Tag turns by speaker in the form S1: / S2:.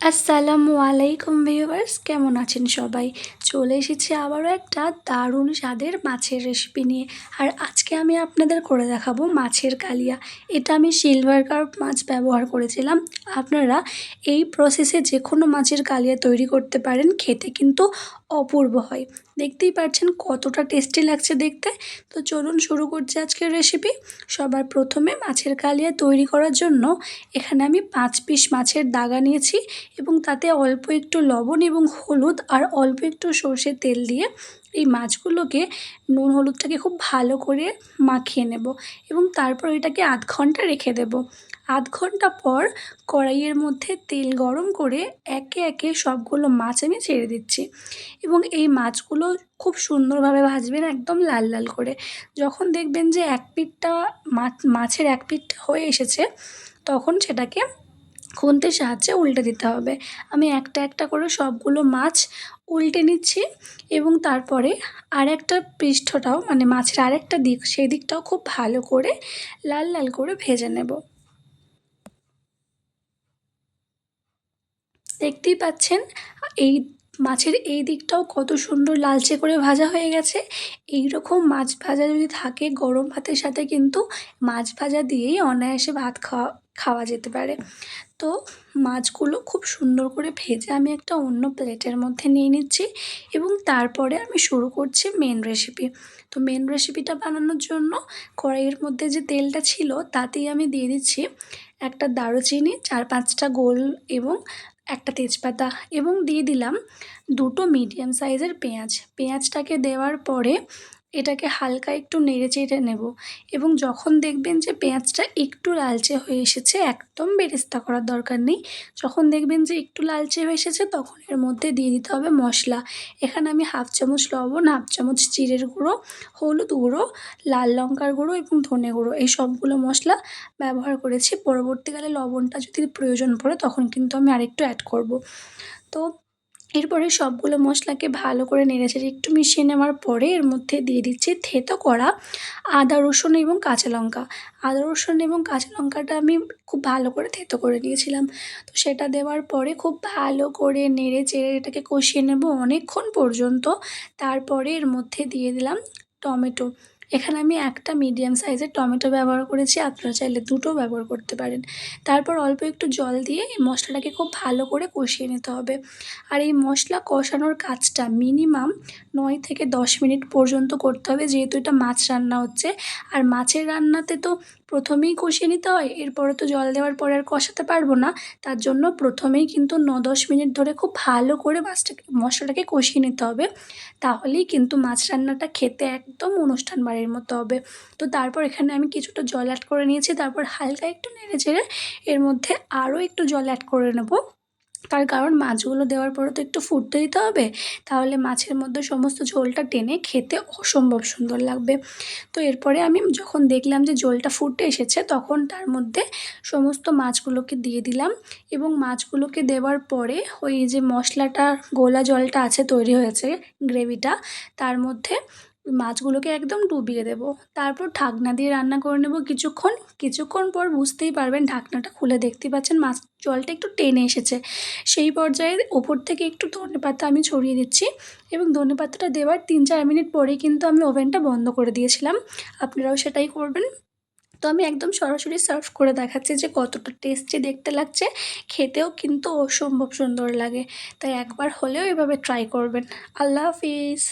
S1: আসসালামু আলাইকুম ভিউয়ার্স, কেমন আছেন সবাই? চলে এসেছি আবারও একটা দারুণ স্বাদের মাছের রেসিপি নিয়ে। আর আজকে আমি আপনাদের করে দেখাবো মাছের কালিয়া। এটা আমি সিলভার কার্প মাছ ব্যবহার করেছিলাম। আপনারা এই প্রসেসে যে কোনো মাছের কালিয়া তৈরি করতে পারেন, খেতে কিন্তু অপূর্ব হয়। দেখতেই পাচ্ছেন কতটা টেস্টি লাগছে দেখতে। তো চলুন শুরু করছি আজকের রেসিপি। সবার প্রথমে মাছের কালিয়া তৈরি করার জন্য এখানে আমি 5 পিস মাছের দাগা নিয়েছি এবং তাতে অল্প একটু লবণ এবং হলুদ আর অল্প একটু সর্ষের তেল দিয়ে এই মাছগুলোকে নুন হলুদটাকে খুব ভালো করে মাখিয়ে নেব এবং তারপর এটাকে আধ ঘন্টা রেখে দেব। আধ ঘন্টা পর কড়াইয়ের মধ্যে তেল গরম করে একে একে সবগুলো মাছ আমি ছেড়ে দিচ্ছি এবং এই মাছগুলো খুব সুন্দরভাবে ভাজবেন, একদম লাল লাল করে। যখন দেখবেন যে এক পিঠটা মাছের এক পিঠটা হয়ে এসেছে, তখন সেটাকে খুন্তির সাহায্যে উল্টে দিতে হবে। আমি একটা একটা করে সবগুলো মাছ উল্টে নিচ্ছি এবং তারপরে আরেকটা পৃষ্ঠটাও, মানে মাছের আরেকটা দিক, সেই দিকটাও খুব ভালো করে লাল লাল করে ভেজে নেব। দেখতেই পাচ্ছেন এই মাছের এই দিকটাও কত সুন্দর লালচে করে ভাজা হয়ে গেছে। এই রকম মাছ ভাজা যদি থাকে গরম ভাতের সাথে, কিন্তু মাছ ভাজা দিয়েই অনায়াসে ভাত খাওয়া খাওয়া যেতে পারে। তো মাছগুলো খুব সুন্দর করে ভেজে আমি একটা অন্য প্লেটের মধ্যে নিয়ে নিচ্ছি এবং তারপরে আমি শুরু করছি মেন রেসিপি। তো মেন রেসিপিটা বানানোর জন্য কড়াইয়ের মধ্যে যে তেলটা ছিল তাতেই আমি দিয়ে দিচ্ছি একটা দারুচিনি, 4-5টা গোল এবং একটা তেজপাতা, এবং দিয়ে দিলাম দুটো মিডিয়াম সাইজের পেঁয়াজ। পেঁয়াজটাকে দেওয়ার পরে এটাকে হালকা একটু নেড়ে চেড়ে নেব এবং যখন দেখবেন যে পেঁয়াজটা একটু লালচে হয়ে এসেছে, একদম বেরেস্তা করার দরকার নেই, যখন দেখবেন যে একটু লালচে হয়ে এসেছে তখন এর মধ্যে দিয়ে দিতে হবে মশলা। এখানে আমি 1/2 চামচ লবণ, 1/2 চামচ জিরের গুঁড়ো, হলুদ গুঁড়ো, লাল লঙ্কার গুঁড়ো এবং ধনে গুঁড়ো, এই সবগুলো মশলা ব্যবহার করেছি। পরবর্তীকালে লবণটা যদি প্রয়োজন পড়ে তখন কিন্তু আমি আরেকটু অ্যাড করব। তো এরপরে সবগুলো মশলাকে ভালো করে নেড়েচেড়ে একটু মিশিয়ে নেওয়ার পরে এর মধ্যে দিয়ে দিচ্ছি থেঁতো করা আদা, রসুন এবং কাঁচা লঙ্কা। আদা, রসুন এবং কাঁচা লঙ্কাটা আমি খুব ভালো করে থেঁতো করে নিয়েছিলাম। তো সেটা দেওয়ার পরে খুব ভালো করে নেড়ে-চেড়ে এটাকে কষিয়ে নেব অনেকক্ষণ পর্যন্ত। তারপরে এর মধ্যে দিয়ে দিলাম টমেটো। এখানে আমি একটা মিডিয়াম সাইজের টমেটো ব্যবহার করেছি, আপনারা চাইলে দুটোও ব্যবহার করতে পারেন। তারপর অল্প একটু জল দিয়ে এই মশলাটাকে খুব ভালো করে কষিয়ে নিতে হবে। আর এই মশলা কষানোর কাজটা মিনিমাম 9 থেকে 10 মিনিট পর্যন্ত করতে হবে, যেহেতু এটা মাছ রান্না হচ্ছে। আর মাছের রান্নাতে তো প্রথমেই কষিয়ে নিতে হয়, এরপরে তো জল দেওয়ার পরে আর কষাতে পারবো না। তার জন্য প্রথমেই কিন্তু 9-10 মিনিট ধরে খুব ভালো করে মশলাটাকে কষিয়ে নিতে হবে। তাহলেই কিন্তু মাছ রান্নাটা খেতে একদম অনুষ্ঠান বাড়ির মতো হবে। তো তারপর এখানে আমি কিছুটা জল অ্যাড করে নিয়েছি। তারপর হালকা একটু নেড়ে-চেড়ে এর মধ্যে আরও একটু জল অ্যাড করে নেব। তার কারণ মাছগুলো দেওয়ার পরে তো একটু ফুটতে দিতে হবে, তাহলে মাছের মধ্যে সমস্ত ঝোলটা টেনে খেতে অসম্ভব সুন্দর লাগবে। তো এরপরে আমি যখন দেখলাম যে ঝোলটা ফুটে এসেছে, তখন তার মধ্যে সমস্ত মাছগুলোকে দিয়ে দিলাম এবং মাছগুলোকে দেওয়ার পরে ওই যে মশলাটা গোলা জলটা আছে তৈরি হয়েছে, গ্রেভিটা, তার মধ্যে মাছগুলোকে একদম ডুবিয়ে দেব। তারপর ঢাকনা দিয়ে রান্না করে নেব কিছুক্ষণ। কিছুক্ষণ পর বুঝতেই পারবেন, ঢাকনাটা খুলে দেখতেই পাচ্ছেন মাছ জলটা একটু টেনে এসেছে। সেই পর্যায়ে ওপর থেকে একটু ধনেপাতা আমি ছড়িয়ে দিচ্ছি এবং ধনেপাতাটা দেওয়ার 3-4 মিনিট পরেই কিন্তু আমি ওভেনটা বন্ধ করে দিয়েছিলাম। আপনারাও সেটাই করবেন। তো আমি একদম সরাসরি সার্ভ করে দেখাচ্ছি যে কতটা টেস্টি দেখতে লাগছে, খেতেও কিন্তু অসম্ভব সুন্দর লাগে। তাই একবার হলেও এভাবে ট্রাই করবেন। আল্লাহ হাফিজ।